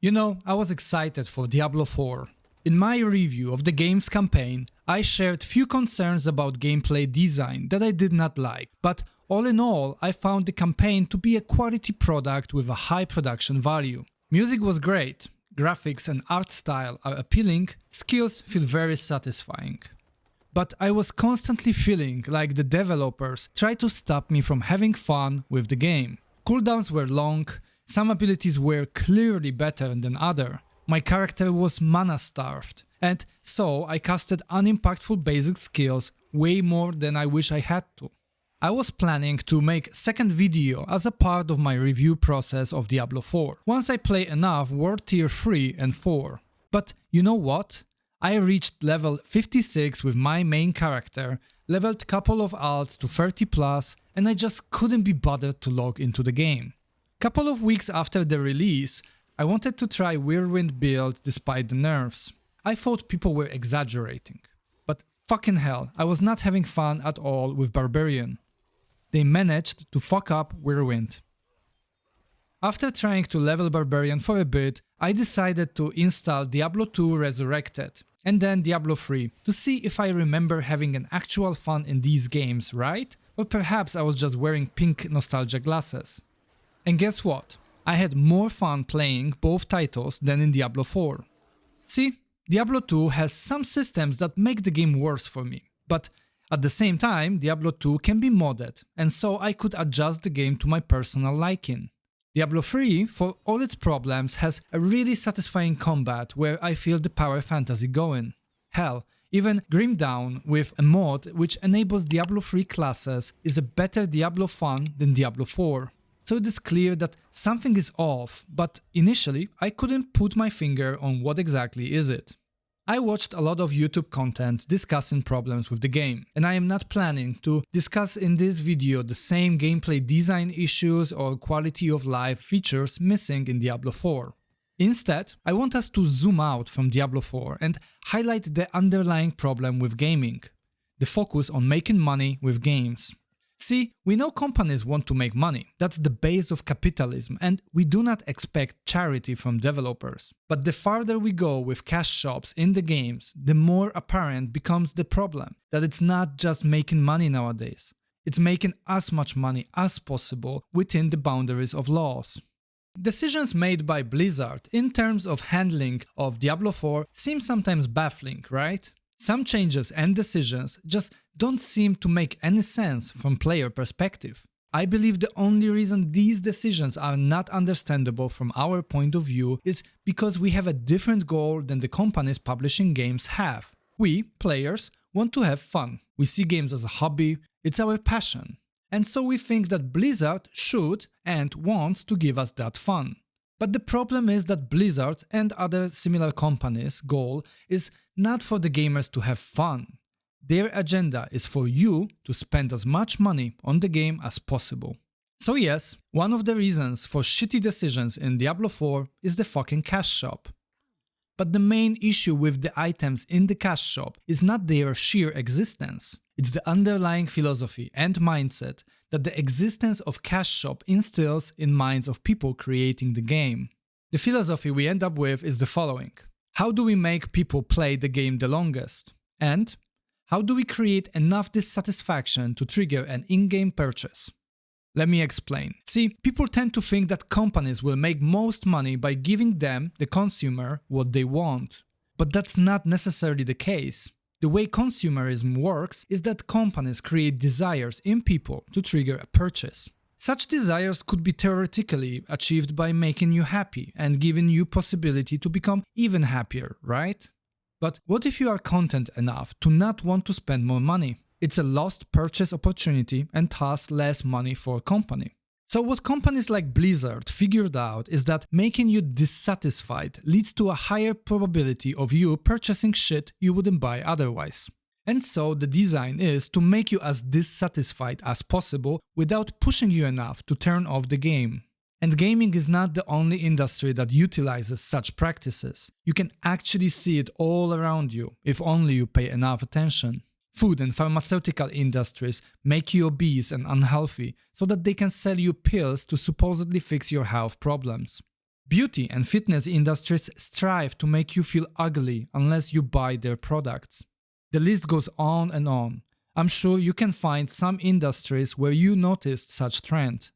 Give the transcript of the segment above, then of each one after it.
You know, I was excited for Diablo 4. In my review of the game's campaign, I shared few concerns about gameplay design that I did not like, but all in all, I found the campaign to be a quality product with a high production value. Music was great, graphics and art style are appealing, skills feel very satisfying. But I was constantly feeling like the developers tried to stop me from having fun with the game. Cooldowns were long, some abilities were clearly better than others. My character was mana starved, and so I casted unimpactful basic skills way more than I wish I had to. I was planning to make second video as a part of my review process of Diablo 4, once I play enough World Tier 3 and 4. But you know what? I reached level 56 with my main character, leveled couple of alts to 30 plus, and I just couldn't be bothered to log into the game. Couple of weeks after the release, I wanted to try Whirlwind build despite the nerfs. I thought people were exaggerating. But fucking hell, I was not having fun at all with Barbarian. They managed to fuck up Whirlwind. After trying to level Barbarian for a bit, I decided to install Diablo 2 Resurrected and then Diablo 3 to see if I remember having an actual fun in these games, right? Or perhaps I was just wearing pink nostalgia glasses. And guess what? I had more fun playing both titles than in Diablo 4. See, Diablo 2 has some systems that make the game worse for me, but at the same time Diablo 2 can be modded, and so I could adjust the game to my personal liking. Diablo 3, for all its problems, has a really satisfying combat where I feel the power fantasy going. Hell, even Grim Dawn with a mod which enables Diablo 3 classes is a better Diablo fun than Diablo 4. So it is clear that something is off, but initially I couldn't put my finger on what exactly is it. I watched a lot of YouTube content discussing problems with the game, and I am not planning to discuss in this video the same gameplay design issues or quality of life features missing in Diablo 4. Instead, I want us to zoom out from Diablo 4 and highlight the underlying problem with gaming: the focus on making money with games. See, we know companies want to make money, that's the base of capitalism, and we do not expect charity from developers. But the farther we go with cash shops in the games, the more apparent becomes the problem, that it's not just making money nowadays, it's making as much money as possible within the boundaries of laws. Decisions made by Blizzard in terms of handling of Diablo 4 seem sometimes baffling, right? Some changes and decisions just don't seem to make any sense from player perspective. I believe the only reason these decisions are not understandable from our point of view is because we have a different goal than the companies publishing games have. We, players, want to have fun. We see games as a hobby, it's our passion. And so we think that Blizzard should and wants to give us that fun. But the problem is that Blizzard and other similar companies' goal is not for the gamers to have fun. Their agenda is for you to spend as much money on the game as possible. So yes, one of the reasons for shitty decisions in Diablo 4 is the fucking cash shop. But the main issue with the items in the cash shop is not their sheer existence. It's the underlying philosophy and mindset that the existence of cash shop instills in minds of people creating the game. The philosophy we end up with is the following: how do we make people play the game the longest? And how do we create enough dissatisfaction to trigger an in-game purchase? Let me explain. See, people tend to think that companies will make most money by giving them, the consumer, what they want. But that's not necessarily the case. The way consumerism works is that companies create desires in people to trigger a purchase. Such desires could be theoretically achieved by making you happy and giving you possibility to become even happier, right? But what if you are content enough to not want to spend more money? It's a lost purchase opportunity and thus less money for a company. So what companies like Blizzard figured out is that making you dissatisfied leads to a higher probability of you purchasing shit you wouldn't buy otherwise. And so the design is to make you as dissatisfied as possible without pushing you enough to turn off the game. And gaming is not the only industry that utilizes such practices. You can actually see it all around you, if only you pay enough attention. Food and pharmaceutical industries make you obese and unhealthy so that they can sell you pills to supposedly fix your health problems. Beauty and fitness industries strive to make you feel ugly unless you buy their products. The list goes on and on. I'm sure you can find some industries where you noticed such trend.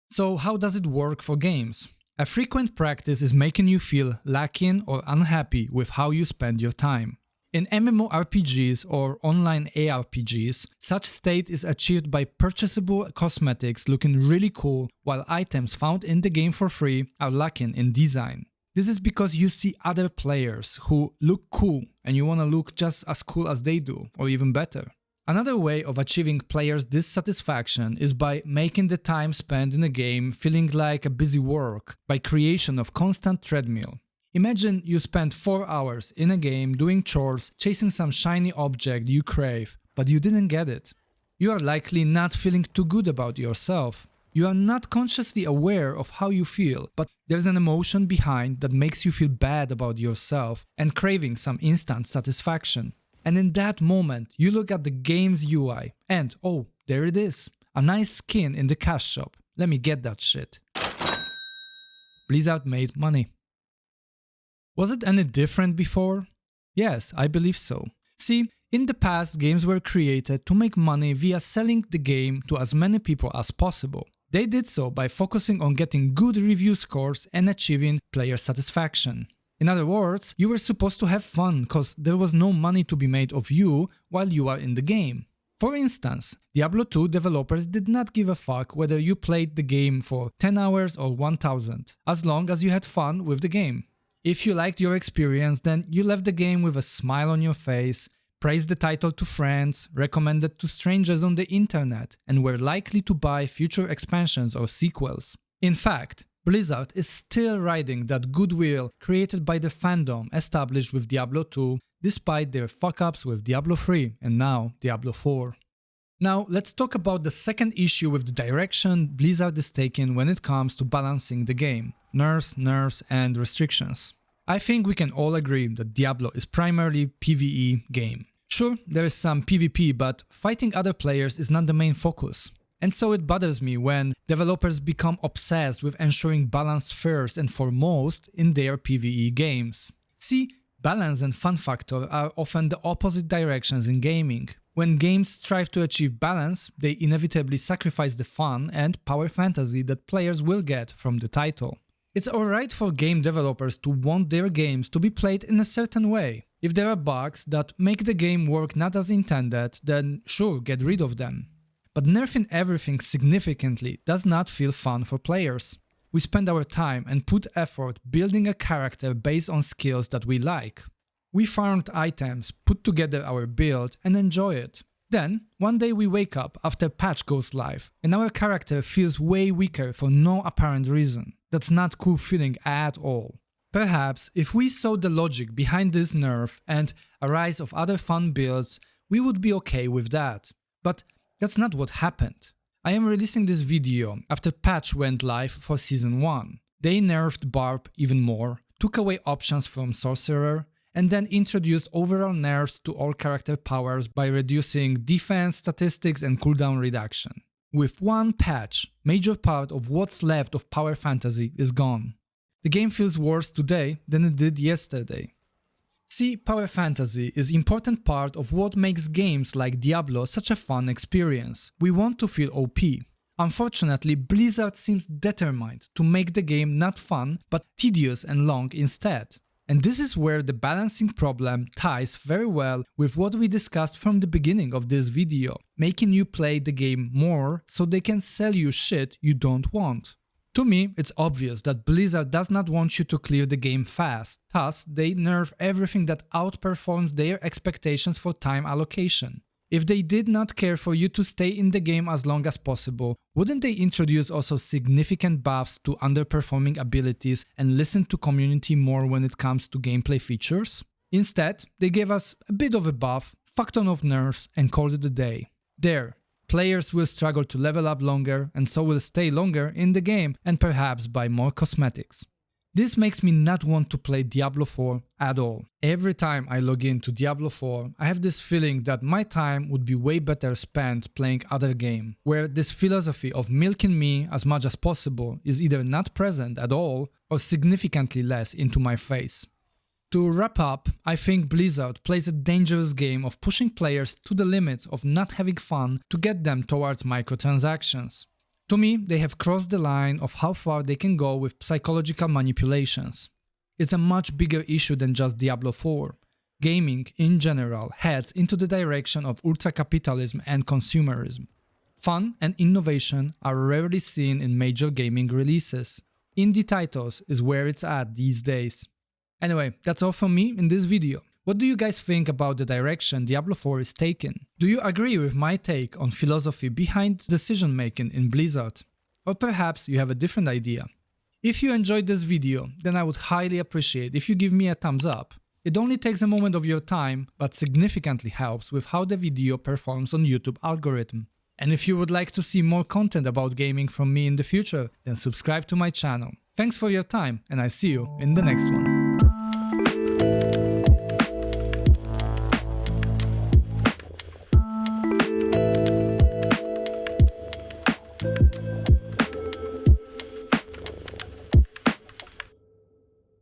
So how does it work for games? A frequent practice is making you feel lacking or unhappy with how you spend your time. In MMORPGs or online ARPGs, such state is achieved by purchasable cosmetics looking really cool, while items found in the game for free are lacking in design. This is because you see other players who look cool and you want to look just as cool as they do, or even better. Another way of achieving players' dissatisfaction is by making the time spent in a game feeling like a busy work by creation of constant treadmill. Imagine you spent 4 hours in a game doing chores, chasing some shiny object you crave, but you didn't get it. You are likely not feeling too good about yourself. You are not consciously aware of how you feel, but there's an emotion behind that makes you feel bad about yourself and craving some instant satisfaction. And in that moment, you look at the game's UI and, oh, there it is, a nice skin in the cash shop. Let me get that shit. Blizzard made money. Was it any different before? Yes, I believe so. See, in the past, games were created to make money via selling the game to as many people as possible. They did so by focusing on getting good review scores and achieving player satisfaction. In other words, you were supposed to have fun because there was no money to be made of you while you are in the game. For instance, Diablo 2 developers did not give a fuck whether you played the game for 10 hours or 1000, as long as you had fun with the game. If you liked your experience, then you left the game with a smile on your face, praised the title to friends, recommended to strangers on the internet, and were likely to buy future expansions or sequels. In fact, Blizzard is still riding that goodwill created by the fandom established with Diablo 2, despite their fuck-ups with Diablo 3 and now Diablo 4. Now, let's talk about the second issue with the direction Blizzard is taking when it comes to balancing the game: nerfs, and restrictions. I think we can all agree that Diablo is primarily PvE game. Sure, there is some PvP, but fighting other players is not the main focus. And so it bothers me when developers become obsessed with ensuring balance first and foremost in their PvE games. See, balance and fun factor are often the opposite directions in gaming. When games strive to achieve balance, they inevitably sacrifice the fun and power fantasy that players will get from the title. It's alright for game developers to want their games to be played in a certain way. If there are bugs that make the game work not as intended, then sure, get rid of them. But nerfing everything significantly does not feel fun for players. We spend our time and put effort building a character based on skills that we like. We farmed items, put together our build and enjoy it. Then, one day we wake up after patch goes live and our character feels way weaker for no apparent reason. That's not cool feeling at all. Perhaps if we saw the logic behind this nerf and a rise of other fun builds, we would be okay with that. But that's not what happened. I am releasing this video after patch went live for Season 1. They nerfed Barb even more, took away options from Sorcerer, and then introduced overall nerfs to all character powers by reducing defense, statistics and cooldown reduction. With one patch, major part of what's left of power fantasy is gone. The game feels worse today than it did yesterday. See, power fantasy is an important part of what makes games like Diablo such a fun experience. We want to feel OP. Unfortunately, Blizzard seems determined to make the game not fun, but tedious and long instead. And this is where the balancing problem ties very well with what we discussed from the beginning of this video, making you play the game more so they can sell you shit you don't want. To me, it's obvious that Blizzard does not want you to clear the game fast, thus they nerf everything that outperforms their expectations for time allocation. If they did not care for you to stay in the game as long as possible, wouldn't they introduce also significant buffs to underperforming abilities and listen to community more when it comes to gameplay features? Instead, they gave us a bit of a buff, fuck ton of nerfs and called it a day. There, players will struggle to level up longer and so will stay longer in the game and perhaps buy more cosmetics. This makes me not want to play Diablo 4 at all. Every time I log into Diablo 4, I have this feeling that my time would be way better spent playing other game, where this philosophy of milking me as much as possible is either not present at all or significantly less into my face. To wrap up, I think Blizzard plays a dangerous game of pushing players to the limits of not having fun to get them towards microtransactions. To me, they have crossed the line of how far they can go with psychological manipulations. It's a much bigger issue than just Diablo 4. Gaming, in general, heads into the direction of ultra-capitalism and consumerism. Fun and innovation are rarely seen in major gaming releases. Indie titles is where it's at these days. Anyway, that's all from me in this video. What do you guys think about the direction Diablo 4 is taking? Do you agree with my take on philosophy behind decision making in Blizzard? Or perhaps you have a different idea? If you enjoyed this video, then I would highly appreciate if you give me a thumbs up. It only takes a moment of your time, but significantly helps with how the video performs on YouTube algorithm. And if you would like to see more content about gaming from me in the future, then subscribe to my channel. Thanks for your time, and I see you in the next one.